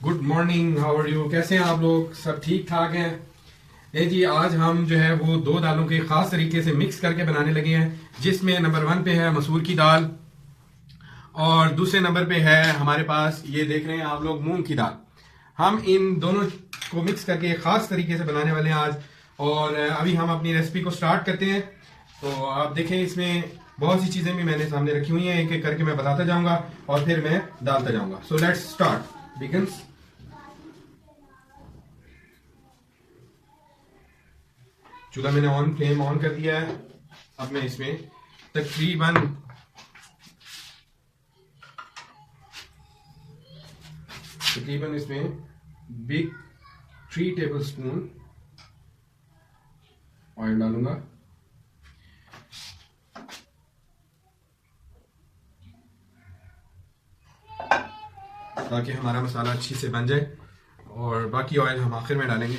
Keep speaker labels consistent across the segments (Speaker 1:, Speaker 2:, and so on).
Speaker 1: Good morning, how are you? कैसे हैं आप लोग? सब ठीक ठाक हैं? जी, आज हम जो है वो दो दालों के खास तरीके से मिक्स करके बनाने लगे हैं, जिसमें नंबर 1 पे है मसूर की दाल और दूसरे नंबर पे है हमारे पास, ये देख रहे हैं आप लोग, मूंग की दाल। हम इन दोनों को मिक्स करके खास तरीके से बनाने वाले हैं आज। और अभी हम अपनी रेसिपी को स्टार्ट करते हैं। तो आप देखें, इसमें बहुत सी चीज़ें भी मैंने सामने रखी हुई हैं, एक एक करके मैं बताता जाऊंगा और फिर मैं डालता जाऊंगा। So let's start, begins. चूल्हा मैंने फ्लेम ऑन कर दिया है। अब मैं इसमें तकरीबन तकरीबन इसमें बिग 3 टेबल स्पून ऑयल डालूंगा। ताकि हमारा मसाला अच्छी से बन जाए, और बाकी ऑयल हम आखिर में डालेंगे।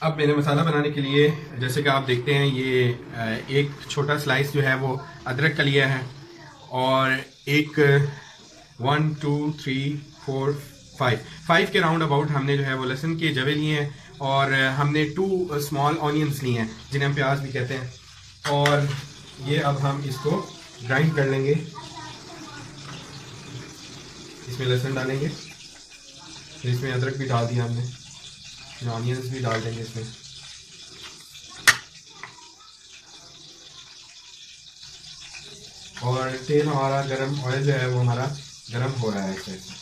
Speaker 1: अब मैंने मसाला बनाने के लिए, जैसे कि आप देखते हैं, ये एक छोटा स्लाइस जो है वो अदरक का लिया है, और एक 1 2 3 4 5 के राउंड अबाउट हमने जो है वो लहसुन के जवे लिए हैं, और हमने 2 स्मॉल ऑनियंस लिए हैं, जिन्हें हम प्याज भी कहते हैं। और ये अब हम इसको ग्राइंड कर लेंगे। इसमें लहसुन डालेंगे, फिर इसमें अदरक भी डाल दिया हमने, फिर ऑनियंस भी डाल देंगे इसमें। और तेल हमारा गरम, ऑयल जो है वो हमारा गरम हो रहा है इस तरह से।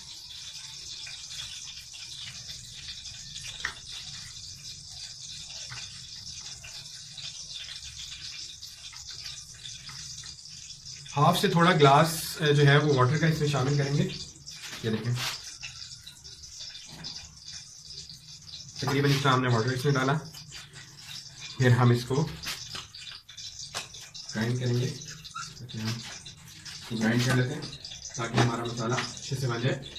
Speaker 1: हाफ से थोड़ा ग्लास जो है वो वाटर का इसमें शामिल करेंगे। ये देखें, तकरीबन इतना हमने वाटर इसमें डाला। फिर हम इसको ग्राइंड करेंगे। हम ग्राइंड कर लेते हैं ताकि हमारा मसाला अच्छे से बन जाए।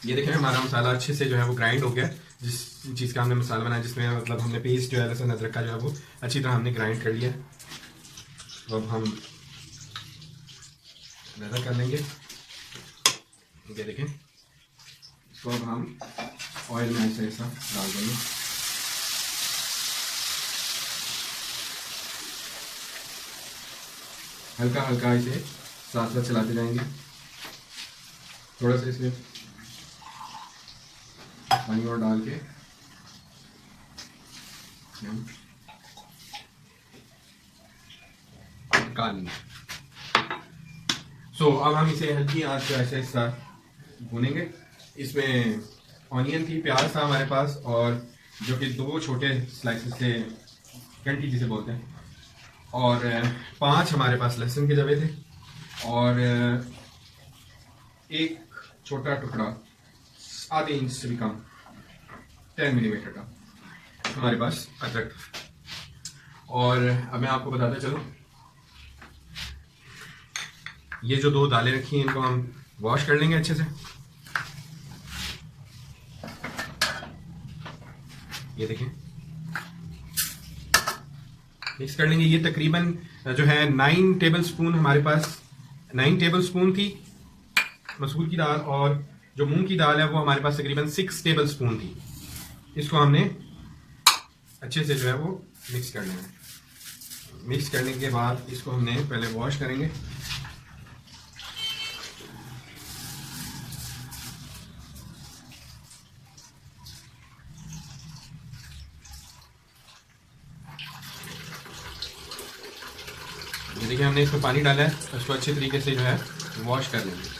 Speaker 1: ये देखें, हमारा मसाला अच्छे से जो है वो ग्राइंड हो गया। जिस चीज़ का हमने मसाला बनाया, जिसमें मतलब हमने पेस्ट जो है लहसुन अदरक का जो है वो अच्छी तरह हमने ग्राइंड कर लिया। तो अब हम नज़र कर लेंगे। ये देखें, इसको अब हम ऑयल में ऐसा ऐसा डाल देंगे। हल्का हल्का इसे साथ साथ चलाते जाएंगे। थोड़ा सा इसमें पानी और डाल के हम पका लेंगे। सो अब हम इसे हल्की आंच पे ऐसे ऐसा भूनेंगे। इसमें ऑनियन थी, प्याज था हमारे पास, और जो कि 2 छोटे स्लाइसेस थे, कंटी जिसे बोलते हैं, और 5 हमारे पास लहसुन के जवे थे, और एक छोटा टुकड़ा आधे इंच से भी कम 10 मिलीमीटर का हमारे पास अदरक। और अब मैं आपको बताता चलूं, ये जो 2 दालें रखी हैं, इनको हम वॉश कर लेंगे अच्छे से। ये देखें, मिक्स कर लेंगे। ये तकरीबन जो है 9 टेबल स्पून हमारे पास, 9 टेबल स्पून थी मसूर की दाल, और जो मूंग की दाल है वो हमारे पास तकरीबन 6 टेबल स्पून थी। इसको हमने अच्छे से जो है वो मिक्स कर लेना है। मिक्स करने के बाद इसको हमने पहले वॉश करेंगे। ये देखिए, हमने इसमें पानी डाला है, उसको अच्छे तरीके से जो है वॉश कर लेंगे।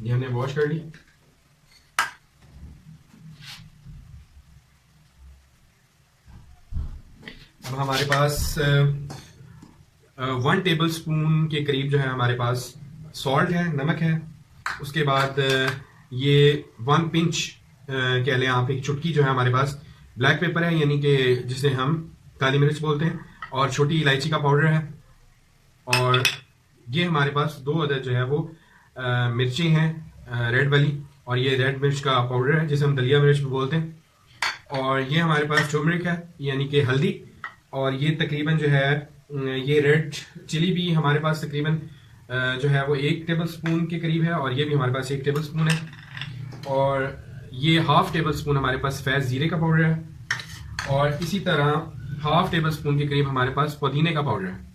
Speaker 1: ये हमने वॉश कर ली। अब हमारे पास 1 टेबल स्पून के करीब जो है हमारे पास सॉल्ट है, नमक है। उसके बाद ये 1 पिंच कह लें आप, एक चुटकी जो है हमारे पास ब्लैक पेपर है, यानी कि जिसे हम काली मिर्च बोलते हैं, और छोटी इलायची का पाउडर है। और ये हमारे पास 2 अदद जो है वो मिर्ची हैं रेड वाली, और ये रेड मिर्च का पाउडर है जिसे हम दलिया मिर्च भी बोलते हैं। और ये हमारे पास टर्मरिक है, यानी कि हल्दी। और ये तकरीबन जो है ये रेड चिली भी हमारे पास तकरीबन जो है वो 1 टेबल स्पून के करीब है, और ये भी हमारे पास 1 टेबल स्पून है। और ये 1/2 टेबल स्पून हमारे पास सफ़ेद ज़ीरे का पाउडर है, और इसी तरह 1/2 टेबल स्पून के करीब हमारे पास पुदीने का पाउडर है,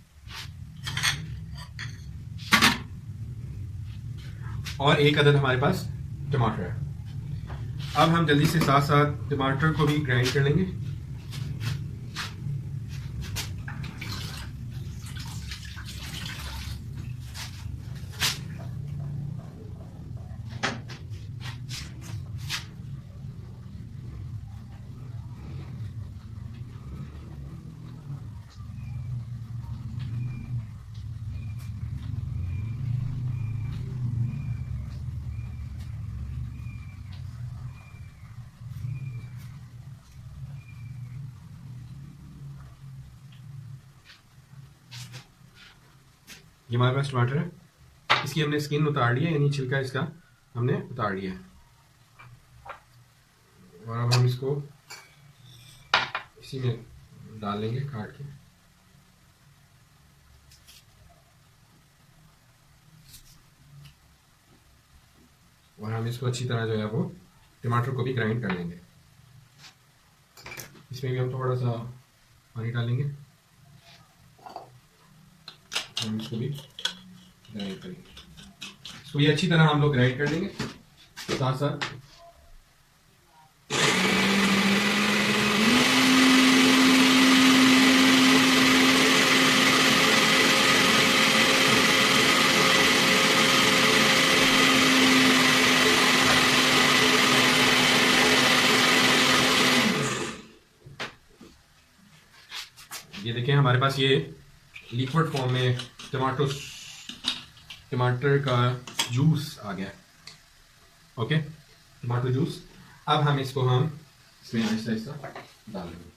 Speaker 1: और 1 अदद हमारे पास टमाटर है। अब हम जल्दी से साथ साथ टमाटर को भी ग्राइंड कर लेंगे। ये हमारे पास टमाटर है, इसकी हमने स्किन उतार ली है, यानी छिलका इसका हमने उतार लिया है। और अब हम इसको इसी में डाल लेंगे काट के। और हम इसको अच्छी तरह जो है वो टमाटर को भी ग्राइंड कर लेंगे। इसमें भी हम थोड़ा सा पानी डालेंगे, हम इसको भी ग्राइंड करेंगे। इसको ये अच्छी तरह हम लोग ग्राइंड कर लेंगे साथ साथ। ये देखें हमारे पास ये लिक्विड फॉर्म में टमाटर का जूस आ गया। Okay, tomato juice. अब हम इसको इसमें आहिस्ता आहिस्ता डाल देंगे।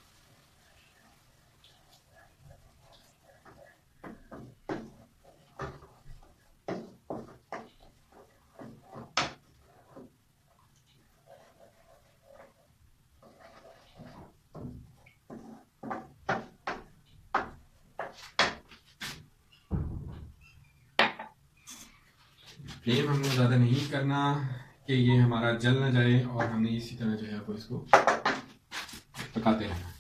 Speaker 1: फ्लेम हमने ज़्यादा नहीं करना कि ये हमारा जल ना जाए, और हमने इसी तरह जो है वो इसको पकाते रहना।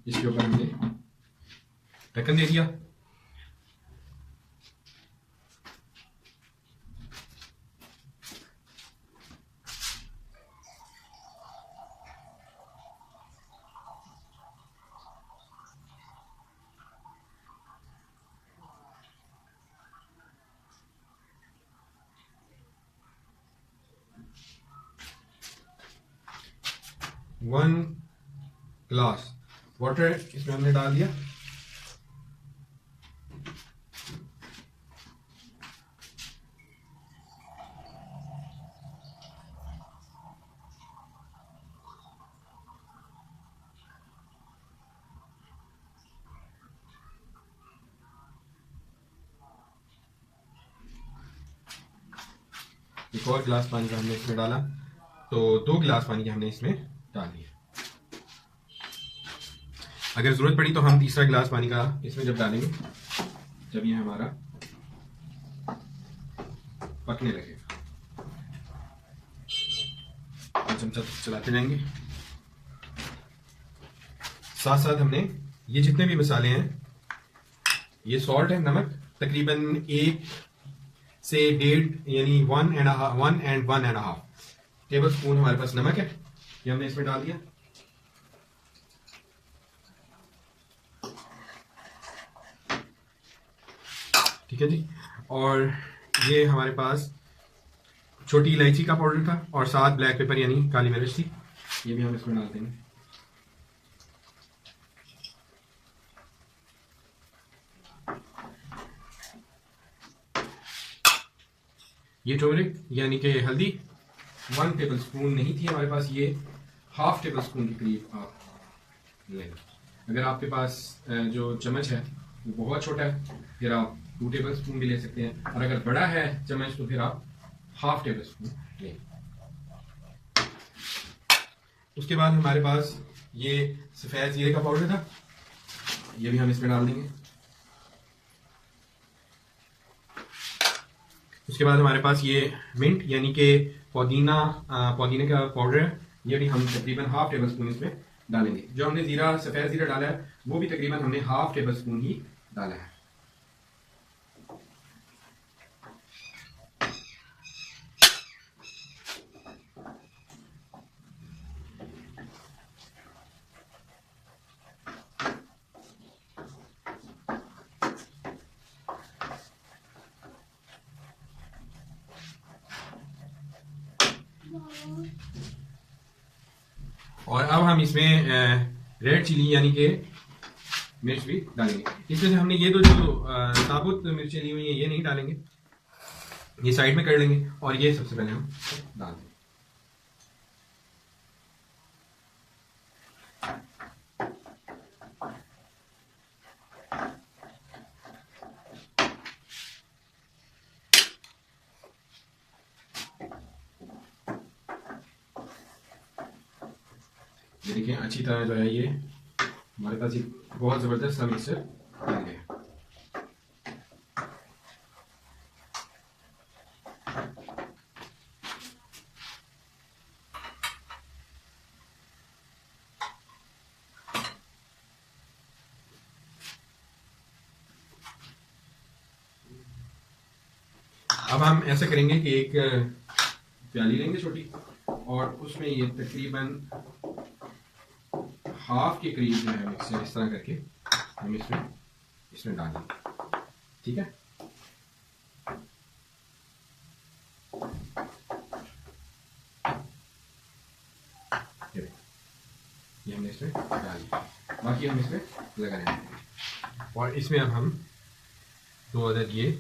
Speaker 1: इसके ऊपर हमने ढक्कन दे दिया। वन ग्लास वाटर इसमें हमने डाल दिया। एक और गिलास पानी का हमने इसमें डाला, तो 2 गिलास पानी के हमने इसमें डाल दिया। अगर जरूरत पड़ी तो हम 3रा गिलास पानी का इसमें जब डालेंगे, जब ये हमारा पकने लगेगा, चमचा चलाते जाएंगे। साथ साथ हमने ये जितने भी मसाले हैं, ये सॉल्ट है, नमक तकरीबन 1 से 1.5 यानी 1 and 1.5 टेबल स्पून हमारे पास नमक है, ये हमने इसमें डाल दिया। ठीक है जी। और ये हमारे पास छोटी इलायची का पाउडर था और साथ ब्लैक पेपर यानी काली मिर्च थी, ये भी हम इसमें डाल देंगे। ये टर्मरिक यानी कि हल्दी 1 टेबल स्पून नहीं थी हमारे पास, ये 1/2 टेबल स्पून के करीब आप लें। अगर आपके पास जो चम्मच है वो बहुत छोटा है फिर आप 2 टेबल स्पून भी ले सकते हैं, और अगर बड़ा है चम्मच तो फिर आप 1/2 टेबल स्पून लें। उसके बाद हमारे पास ये सफ़ेद जीरे का पाउडर था, ये भी हम इसमें डाल देंगे। उसके बाद हमारे पास ये मिंट यानी कि पुदीने का पाउडर है, ये भी हम तकरीबन 1/2 टेबल स्पून इसमें डालेंगे। जो हमने सफ़ेद जीरा डाला है वो भी तकरीबन हमने 1/2 टेबल स्पून ही डाला है। और अब हम इसमें रेड चिली यानी कि मिर्च भी डालेंगे। इसमें से हमने ये जो साबुत मिर्चें ली हुई हैं ये नहीं डालेंगे, ये साइड में कर लेंगे, और ये सबसे पहले हम डाल देंगे। ये देखिए अच्छी तरह जो है ये हमारे पास एक बहुत ज़बरदस्त सा मिक्सचर बन गया। अब हम ऐसा करेंगे कि एक प्याली लेंगे छोटी, और उसमें ये तकरीबन 1/2 के करीब जो है मिक्सचर इस तरह करके हम इसमें डालेंगे। ठीक है, ये हमने इसमें डाल दिया, बाकी हम इसमें लगा लेंगे। और इसमें अब हम 2 अदद ये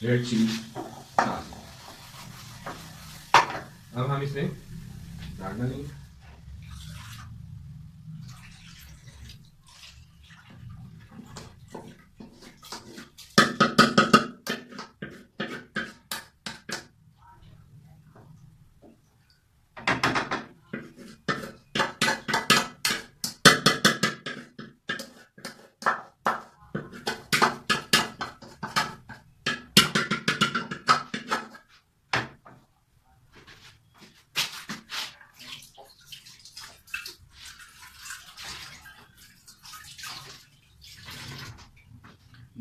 Speaker 1: रेड चिली डाल, अब हम इसमें डालेंगे।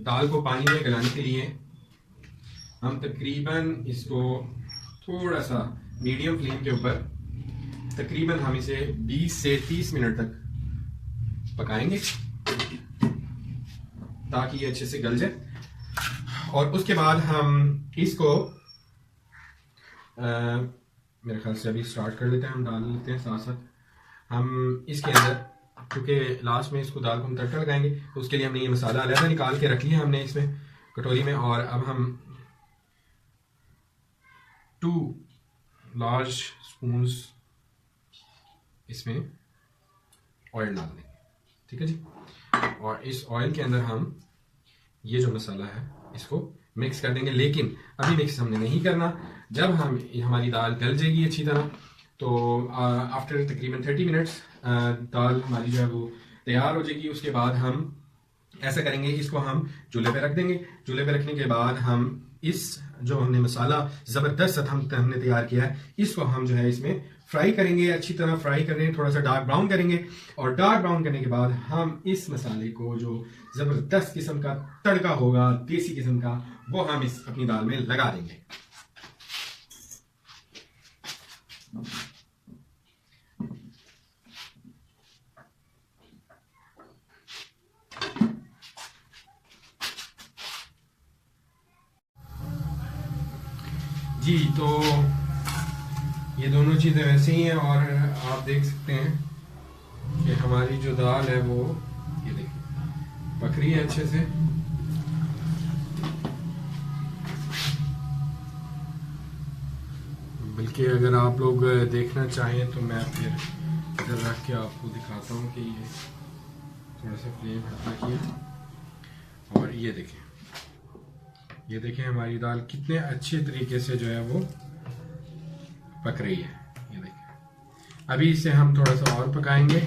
Speaker 1: दाल को पानी में गलाने के लिए हम तकरीबन इसको थोड़ा सा मीडियम फ्लेम के ऊपर तकरीबन हम इसे 20 से 30 मिनट तक पकाएंगे ताकि ये अच्छे से गल जाए। और उसके बाद हम इसको मेरे ख्याल से अभी स्टार्ट कर लेते हैं, हम डाल लेते हैं साथ साथ हम इसके अंदर, क्योंकि लास्ट में इसको दाल को हम तड़का लगाएंगे तो उसके लिए हमने ये मसाला अलग निकाल के रख लिया हमने इसमें कटोरी में। और अब हम 2 लार्ज स्पून्स इसमें ऑयल डाल देंगे। ठीक है जी, और इस ऑयल के अंदर हम ये जो मसाला है इसको मिक्स कर देंगे, लेकिन अभी मिक्स हमने नहीं करना। जब हमारी दाल गल जाएगी अच्छी तरह तो आफ्टर तकरीबन 30 मिनट्स दाल हमारी जो है वो तैयार हो जाएगी। उसके बाद हम ऐसा करेंगे, इसको हम चूल्हे पे रख देंगे। चूल्हे पे रखने के बाद हम इस जो हमने मसाला ज़बरदस्त हमने तैयार किया है इसको हम जो है इसमें फ्राई करेंगे, अच्छी तरह फ्राई करेंगे, थोड़ा सा डार्क ब्राउन करेंगे। और डार्क ब्राउन करने के बाद हम इस मसाले को जो ज़बरदस्त किस्म का तड़का होगा देसी किस्म का वो हम इस अपनी दाल में लगा देंगे। जी, तो ये दोनों चीज़ें वैसे ही हैं और आप देख सकते हैं कि हमारी जो दाल है वो ये देखिए पक रही है अच्छे से। बल्कि अगर आप लोग देखना चाहें तो मैं फिर इधर रख के आपको दिखाता हूँ कि ये थोड़ा सा फ्लेम हल्का किया और ये देखें हमारी दाल कितने अच्छे तरीके से जो है वो पक रही है। ये देखें, अभी इसे हम थोड़ा सा और पकाएंगे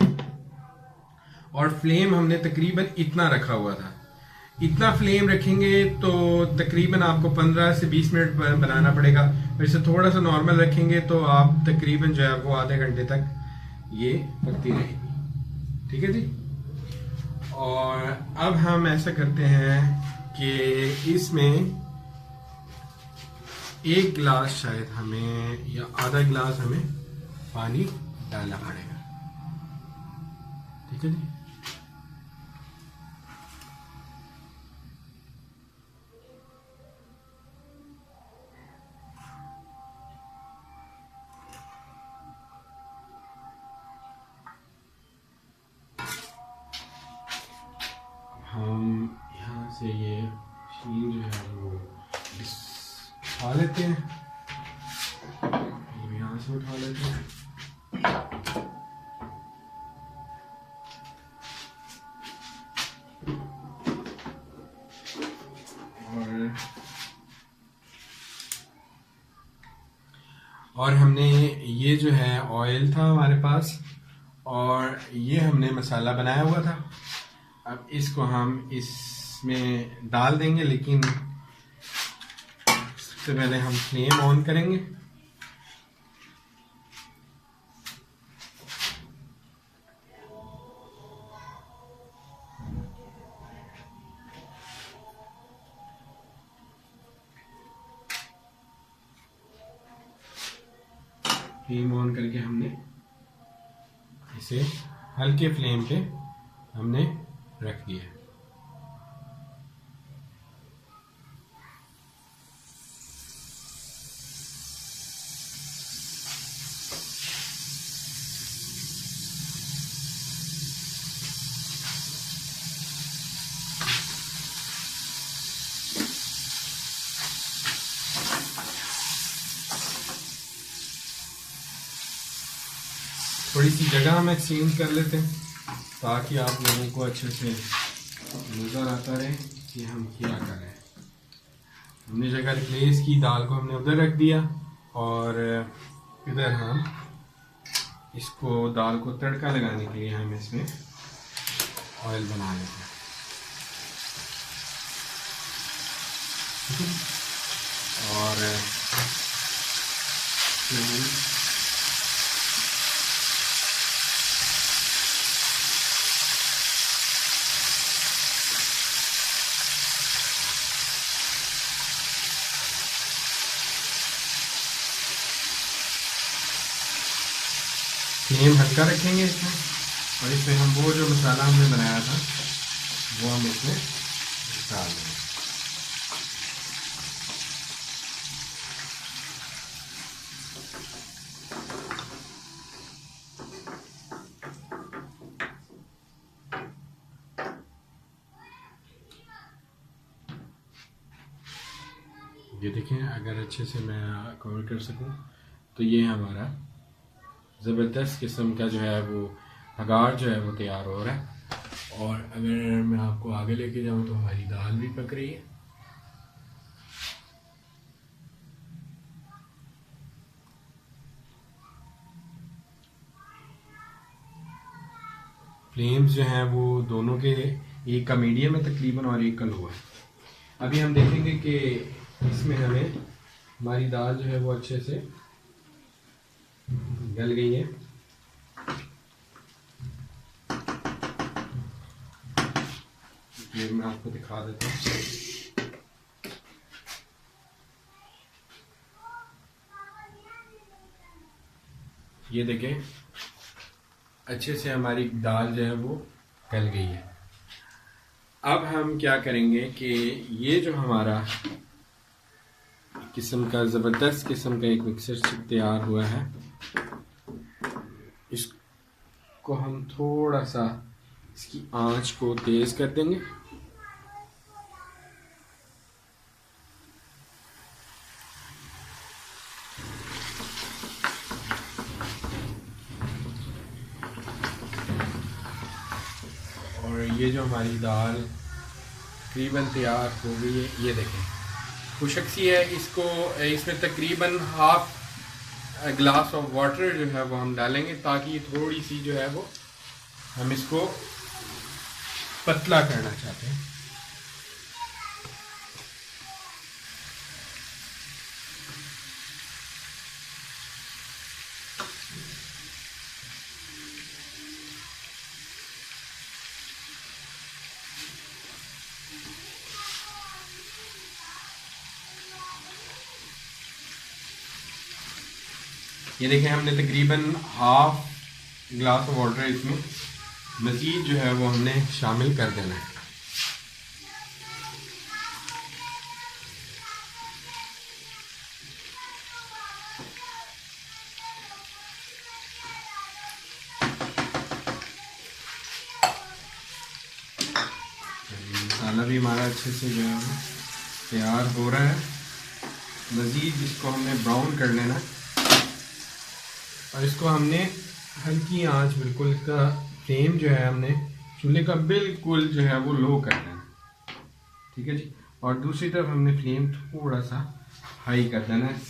Speaker 1: और फ्लेम हमने तकरीबन इतना रखा हुआ था। इतना फ्लेम रखेंगे तो तकरीबन आपको 15 से 20 मिनट बनाना पड़ेगा। वैसे थोड़ा सा नॉर्मल रखेंगे तो आप तकरीबन जो है वो आधे घंटे तक ये पकती रहेगी। ठीक है जी। और अब हम ऐसा करते हैं कि इसमें 1 गिलास शायद हमें या आधा गिलास हमें पानी डालना पड़ेगा। ठीक है जी। हम यहाँ से ये शील जो है वो उठा लेते हैं, ये यहाँ से उठा लेते हैं। और हमने ये जो है ऑयल था हमारे पास और ये हमने मसाला बनाया हुआ था। अब इसको हम इसमें डाल देंगे, लेकिन सबसे पहले हम फ्लेम ऑन करेंगे। फ्लेम ऑन करके हमने इसे हल्के फ्लेम पे हमने रख दिया। थोड़ी सी जगह हम एक्सचेंज कर लेते हैं ताकि आप लोगों को अच्छे से नज़र आता रहे कि हम क्या कर रहे हैं। हमने जगह रिप्लेस की, दाल को हमने उधर रख दिया और इधर हम इसको दाल को तड़का लगाने के लिए हम इसमें ऑयल बना लेते हैं। और फ्लेम हल्का रखेंगे इसमें और इसमें हम वो जो मसाला हमने बनाया था वो हम इसमें डाल देंगे। ये देखें, अगर अच्छे से मैं कवर कर सकूं तो ये हमारा ज़बरदस्त किस्म का जो है वो भगाड़ जो है वो तैयार हो रहा है। और अगर मैं आपको आगे लेके जाऊं तो हमारी दाल भी पक रही है। फ्लेम्स जो हैं वो दोनों के, एक का मीडियम है तकरीबन और एक का लो है। अभी हम देखेंगे कि इसमें हमारी दाल जो है वो अच्छे से गल गई है। ये मैं आपको दिखा देता हूँ। ये देखें, अच्छे से हमारी दाल जो है वो गल गई है। अब हम क्या करेंगे कि ये जो हमारा किस्म का ज़बरदस्त किस्म का एक मिक्सर तैयार हुआ है। इसको हम थोड़ा सा इसकी आंच को तेज़ कर देंगे। और ये जो हमारी दाल तकरीबन तैयार हो गई है, ये देखें खुशक सी है। इसको इसमें तकरीबन हाफ ग्लास ऑफ वाटर जो है वो हम डालेंगे, ताकि ये थोड़ी सी जो है वो हम इसको पतला करना चाहते हैं। ये देखें हमने तकरीबन हाफ ग्लास ऑफ वाटर इसमें मज़ीद जो है वो हमने शामिल कर देना है। मसाला भी हमारा अच्छे से जो है वो तैयार हो रहा है। मज़ीद इसको हमने ब्राउन कर लेना है और इसको हमने हल्की आंच, बिल्कुल इसका फ्लेम जो है हमने चूल्हे का बिल्कुल जो है वो लो कर देना, ठीक है जी। और दूसरी तरफ हमने फ्लेम थोड़ा सा हाई कर देना है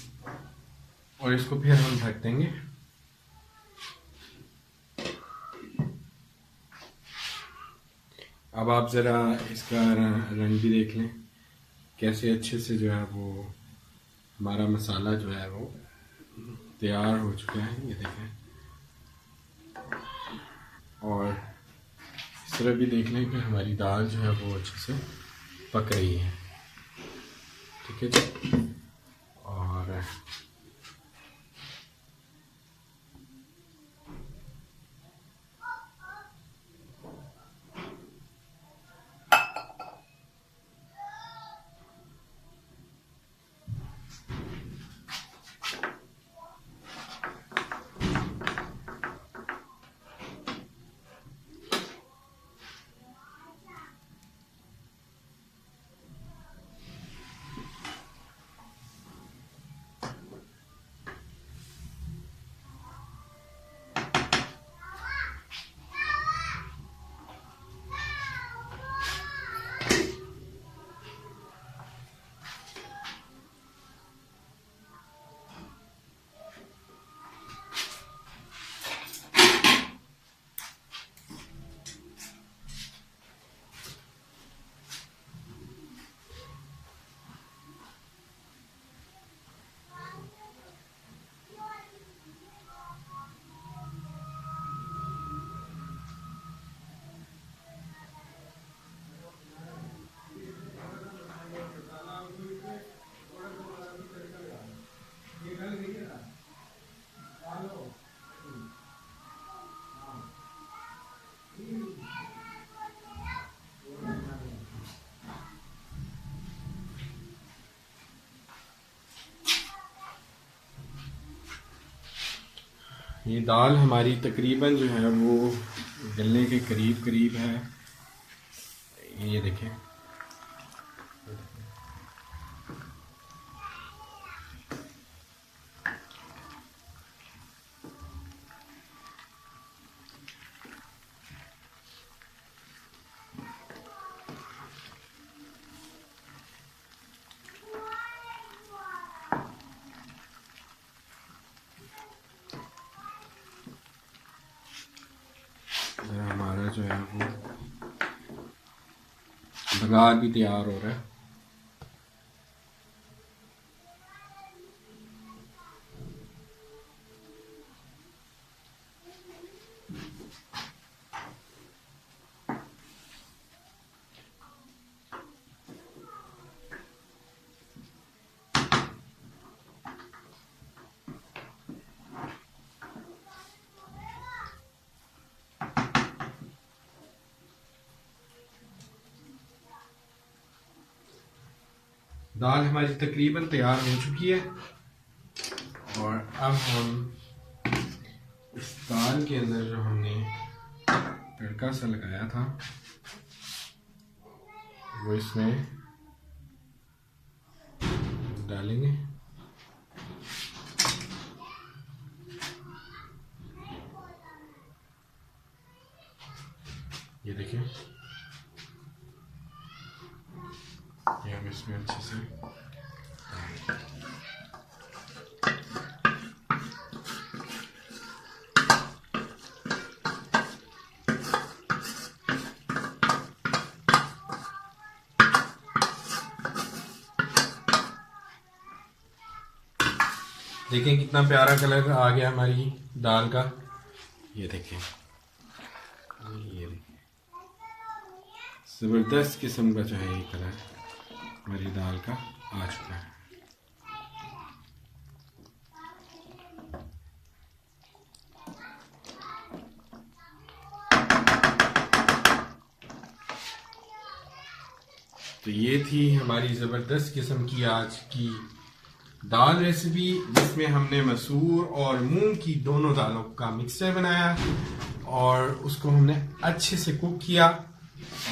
Speaker 1: और इसको फिर हम ढक देंगे। अब आप ज़रा इसका रंग भी देख लें, कैसे अच्छे से जो है वो हमारा मसाला जो है वो तैयार हो चुका है, ये देखें। और इस तरह भी देख लें कि हमारी दाल जो है वो अच्छे से पक रही है, ठीक है जी। और ये दाल हमारी तकरीबन जो है वो गलने के करीब करीब है, ये देखें। हमारा जो है वो बघार भी तैयार हो रहा है। दाल हमारी तकरीबन तैयार हो चुकी है और अब हम इस दाल के अंदर जो हमने तड़का सा लगाया था वो इसमें डालेंगे। ये देखिए, ये हम इसमें अच्छे से देखें कितना प्यारा कलर आ गया हमारी दाल का। ये देखें, ये देखें, ज़बरदस्त किस्म का जो है ये कलर हमारी दाल का आ चुका है। तो ये थी हमारी ज़बरदस्त किस्म की आज की दाल रेसिपी, जिसमें हमने मसूर और मूंग की दोनों दालों का मिक्सचर बनाया और उसको हमने अच्छे से कुक किया।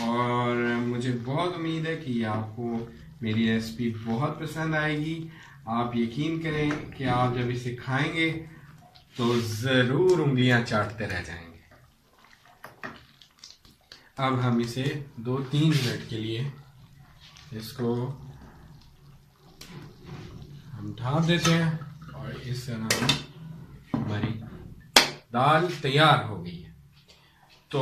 Speaker 1: और मुझे बहुत उम्मीद है कि आपको मेरी रेसिपी बहुत पसंद आएगी। आप यकीन करें कि आप जब इसे खाएंगे तो ज़रूर उंगलियां चाटते रह जाएंगे। अब हम इसे 2-3 मिनट के लिए इसको हम ढाँप देते हैं और इस तरह हमारी दाल तैयार हो गई है। तो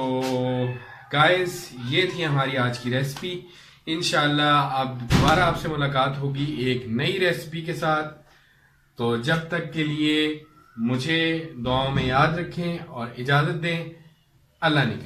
Speaker 1: गाइस, ये थी हमारी आज की रेसिपी। इंशाल्लाह अब दोबारा आपसे मुलाकात होगी एक नई रेसिपी के साथ। तो जब तक के लिए मुझे दुआओं में याद रखें और इजाज़त दें। अल्लाह ने